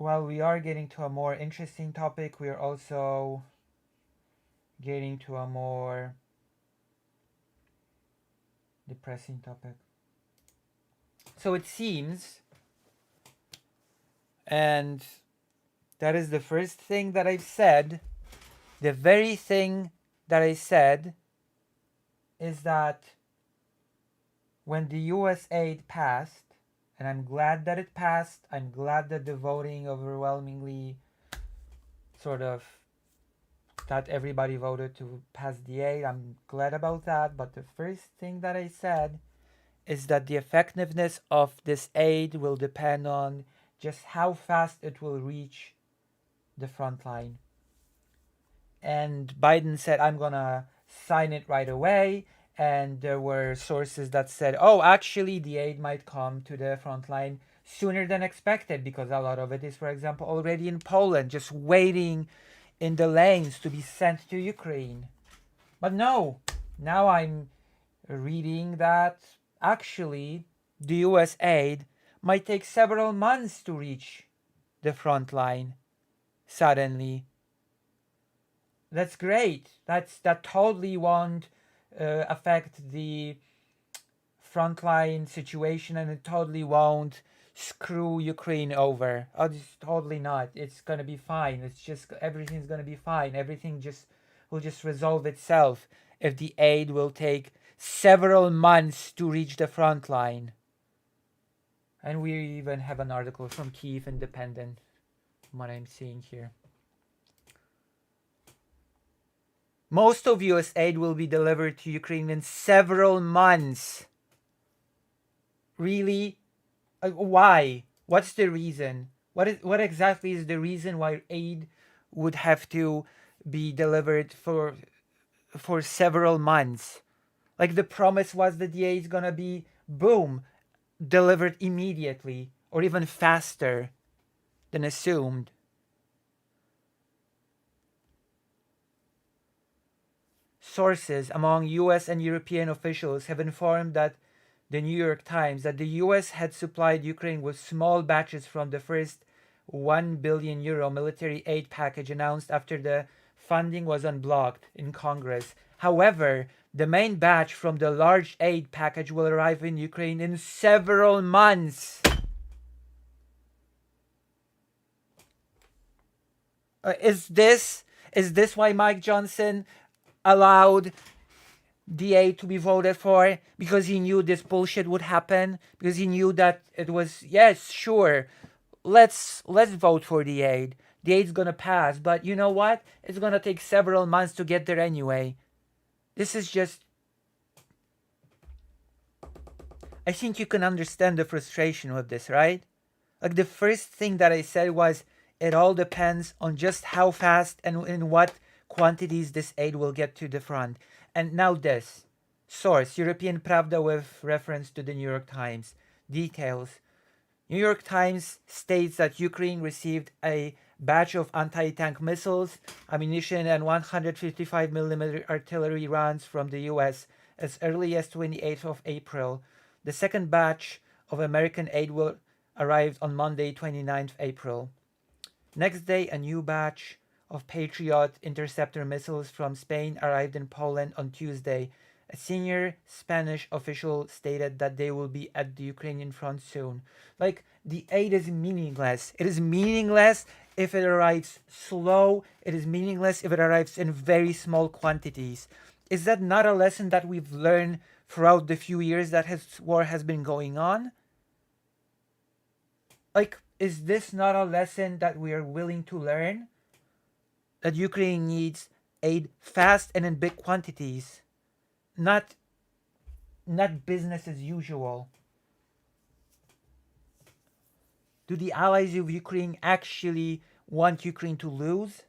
while we are getting to a more interesting topic, we are also getting to a more depressing topic. So it seems, and that is the first thing that I've said, the very thing that I said is that when the US aid passed, and I'm glad that it passed, I'm glad that the voting overwhelmingly sort of that everybody voted to pass the aid. I'm glad about that. But the first thing that I said is that the effectiveness of this aid will depend on just how fast it will reach the front line. And Biden said, I'm going to sign it right away. And there were sources that said, oh, actually, the aid might come to the front line sooner than expected because a lot of it is, for example, already in Poland, just waiting in the lanes to be sent to Ukraine. But no, now I'm reading that actually the US aid might take several months to reach the front line suddenly. That's great. That totally won't affect the frontline situation, and it totally won't screw Ukraine over. Oh, it's totally not. It's gonna be fine. It's just everything's gonna be fine. Everything just will just resolve itself if the aid will take several months to reach the front line. And we even have an article from Kyiv Independent, from what I'm seeing here. Most of US aid will be delivered to Ukraine in several months. Really? Why? What's the reason? What exactly is the reason why aid would have to be delivered for several months? Like the promise was that the aid is gonna be boom, delivered immediately or even faster than assumed. Sources among US and European officials have informed that the New York Times that the US had supplied Ukraine with small batches from the first €1 billion military aid package announced after the funding was unblocked in Congress. However, the main batch from the large aid package will arrive in Ukraine in several months. Is this why Mike Johnson allowed the aid to be voted for? Because he knew this bullshit would happen? Because he knew that it was, yes, sure, let's vote for the aid. The aid's gonna pass, but you know what? It's gonna take several months to get there anyway. This is just, I think you can understand the frustration with this, right? Like the first thing that I said was it all depends on just how fast and in what quantities this aid will get to the front. And now this. Source, European Pravda with reference to the New York Times. Details. New York Times states that Ukraine received a batch of anti-tank missiles, ammunition, and 155mm artillery rounds from the US as early as 28th of April. The second batch of American aid will arrive on Monday, 29th April. Next day, a new batch of Patriot interceptor missiles from Spain arrived in Poland on Tuesday. A senior Spanish official stated that they will be at the Ukrainian front soon. Like, the aid is meaningless. It is meaningless if it arrives slow. It is meaningless if it arrives in very small quantities. Is that not a lesson that we've learned throughout the few years that war has been going on? Like, is this not a lesson that we are willing to learn? That Ukraine needs aid fast and in big quantities. Not business as usual. Do the allies of Ukraine actually want Ukraine to lose?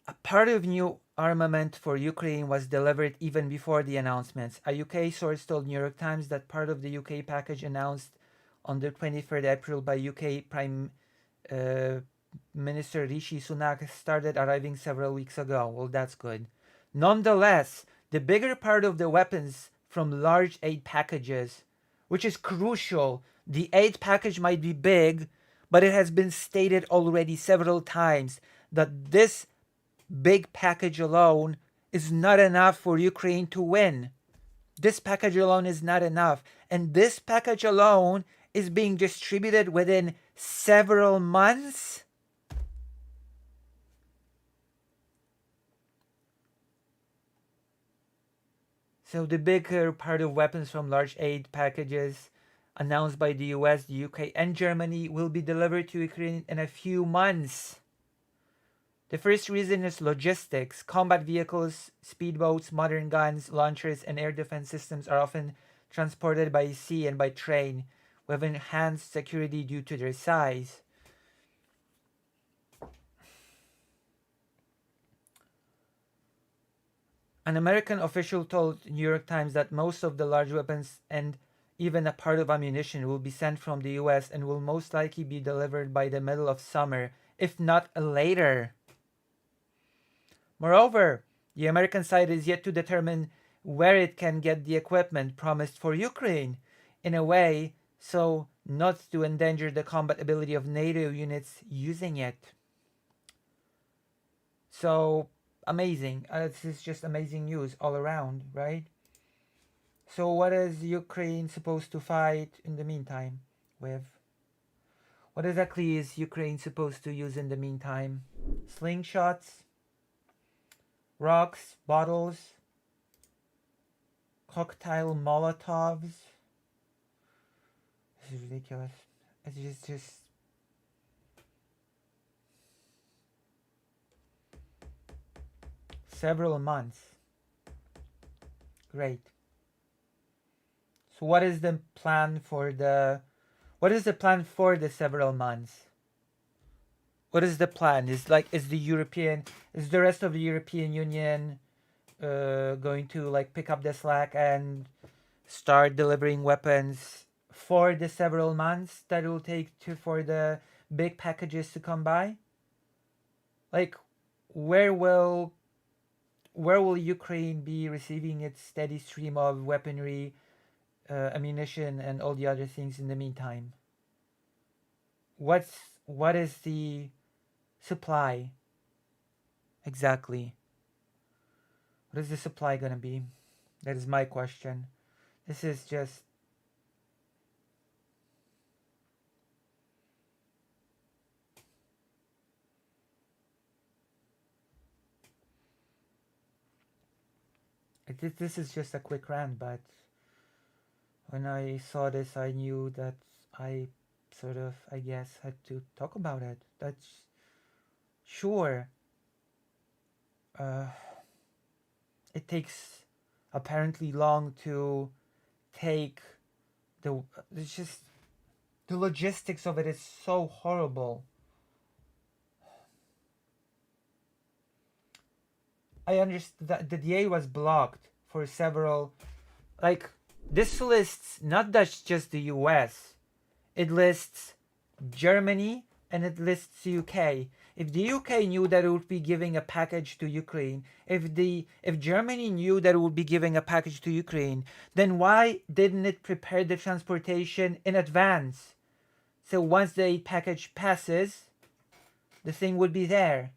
A part of new armament for Ukraine was delivered even before the announcements. A UK source told New York Times that part of the UK package announced on the 23rd April by UK Prime Minister Rishi Sunak started arriving several weeks ago. Well, that's good. Nonetheless, the bigger part of the weapons from large aid packages, which is crucial, The aid package might be big, but it has been stated already several times that this big package alone is not enough for Ukraine to win. This package alone is not enough. And this package alone is being distributed within several months. So the bigger part of weapons from large aid packages announced by the US, the UK, and Germany will be delivered to Ukraine in a few months. The first reason is logistics. Combat vehicles, speedboats, modern guns, launchers, and air defense systems are often transported by sea and by train, with enhanced security due to their size. An American official told New York Times that most of the large weapons and even a part of ammunition will be sent from the US and will most likely be delivered by the middle of summer, if not later. Moreover, the American side is yet to determine where it can get the equipment promised for Ukraine, in a way so not to endanger the combat ability of NATO units using it. So, amazing. This is just amazing news all around, right? So what is Ukraine supposed to fight in the meantime with? What exactly is Ukraine supposed to use in the meantime? Slingshots? Rocks? Bottles? Cocktail Molotovs? This is ridiculous. It's just several months. Great. So what is the plan for the several months? What is the plan? Is the rest of the European Union going to like pick up the slack and start delivering weapons for the several months that it will take for the big packages to come by? Like, where will Ukraine be receiving its steady stream of weaponry, ammunition, and all the other things in the meantime? What is the supply exactly? What is the supply gonna be? That is my question. This is just this is just a quick rant, but when I saw this, I knew that I sort of, I guess, had to talk about it. That's sure. It takes apparently long to take the. It's just the logistics of it is so horrible. I understand that the DA was blocked for several. Like, this lists not just the US, it lists Germany and it lists UK. If the UK knew that it would be giving a package to Ukraine, if Germany knew that it would be giving a package to Ukraine, then why didn't it prepare the transportation in advance? So once the aid package passes, the thing would be there.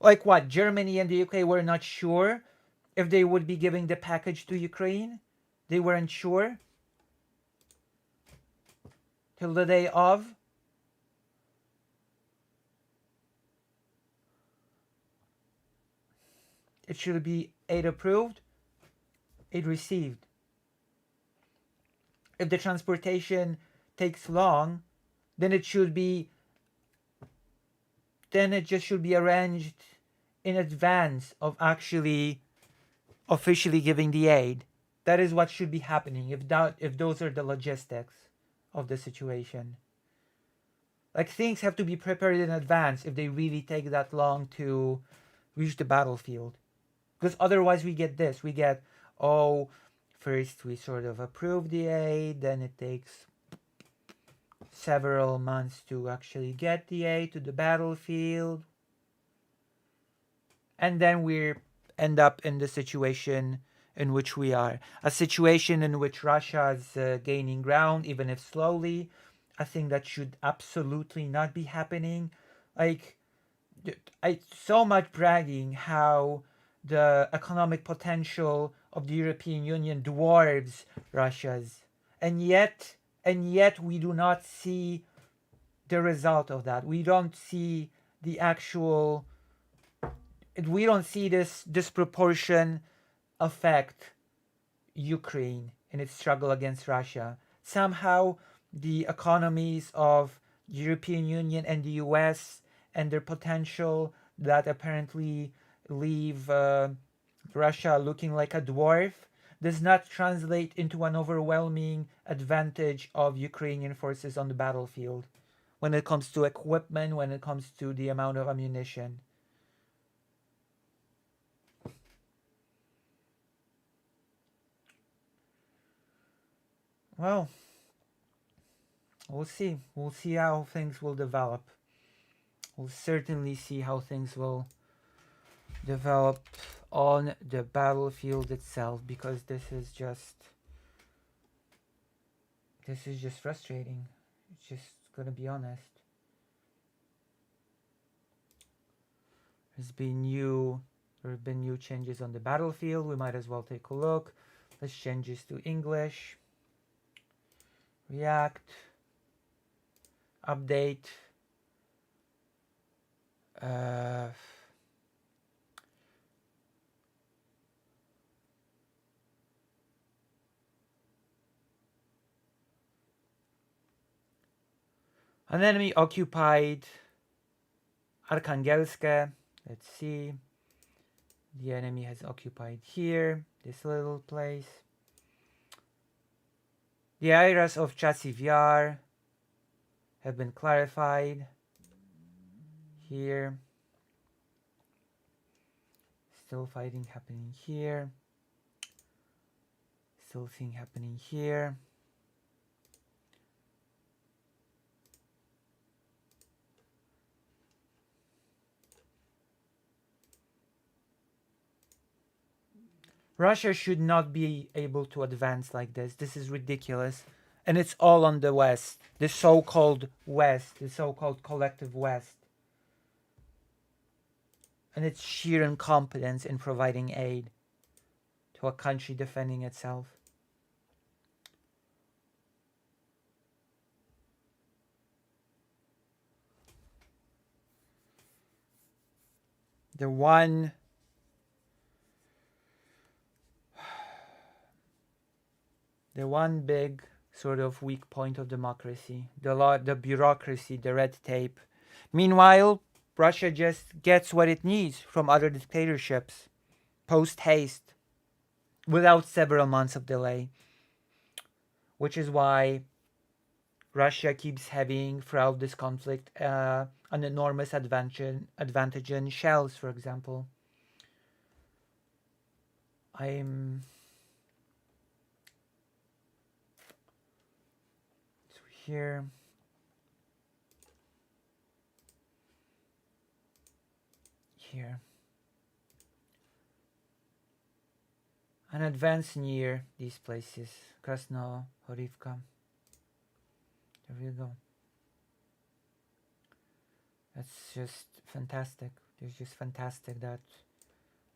Like what? Germany and the UK were not sure if they would be giving the package to Ukraine? They weren't sure? Till the day of? It should be aid approved, aid received. If the transportation takes long, then it just should be arranged in advance of actually officially giving the aid. That is what should be happening if those are the logistics of the situation. Like, things have to be prepared in advance if they really take that long to reach the battlefield. Because otherwise we get this. We get, first we sort of approve the aid, then it takes several months to actually get the aid to the battlefield. And then we end up in the situation in which we are. A situation in which Russia is gaining ground, even if slowly. I think that should absolutely not be happening. Like, I so much bragging how the economic potential of the European Union dwarfs Russia's, and yet we do not see the result of that. We don't see the actual. We don't see this disproportion affect Ukraine in its struggle against Russia. Somehow, the economies of the European Union and the US and their potential that apparently leave Russia looking like a dwarf does not translate into an overwhelming advantage of Ukrainian forces on the battlefield when it comes to equipment, when it comes to the amount of ammunition. Well, we'll see. We'll see how things will develop. We'll certainly see how things will develop on the battlefield itself, because this is just frustrating. It's just gonna be honest. There have been new changes on the battlefield. We might as well take a look. Let's change this to English. React. Update. An enemy occupied Arkhangelsk. Let's see. The enemy has occupied here, this little place. The areas of Chasiv Yar have been clarified here. Still fighting happening here. Still thing happening here. Russia should not be able to advance like this. This is ridiculous. And it's all on the West. The so-called West. The so-called collective West. And its sheer incompetence in providing aid to a country defending itself. The one big sort of weak point of democracy, the bureaucracy, the red tape. Meanwhile, Russia just gets what it needs from other dictatorships, post haste, without several months of delay. Which is why Russia keeps having, throughout this conflict, an enormous advantage in shells, for example. Here. Here. And advance near these places. Krasno, Horivka. There we go. That's just fantastic. It's just fantastic that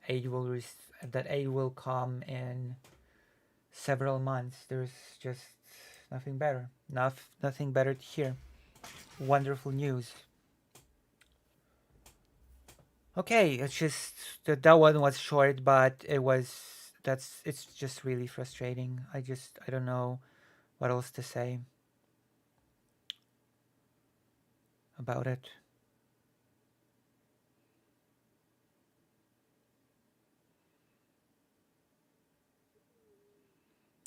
aid will come in several months. There's just nothing better. Nothing better to hear. Wonderful news. Okay, it's just that one was short, but it's just really frustrating. I don't know what else to say about it.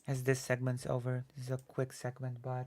As this segment's over, this is a quick segment, but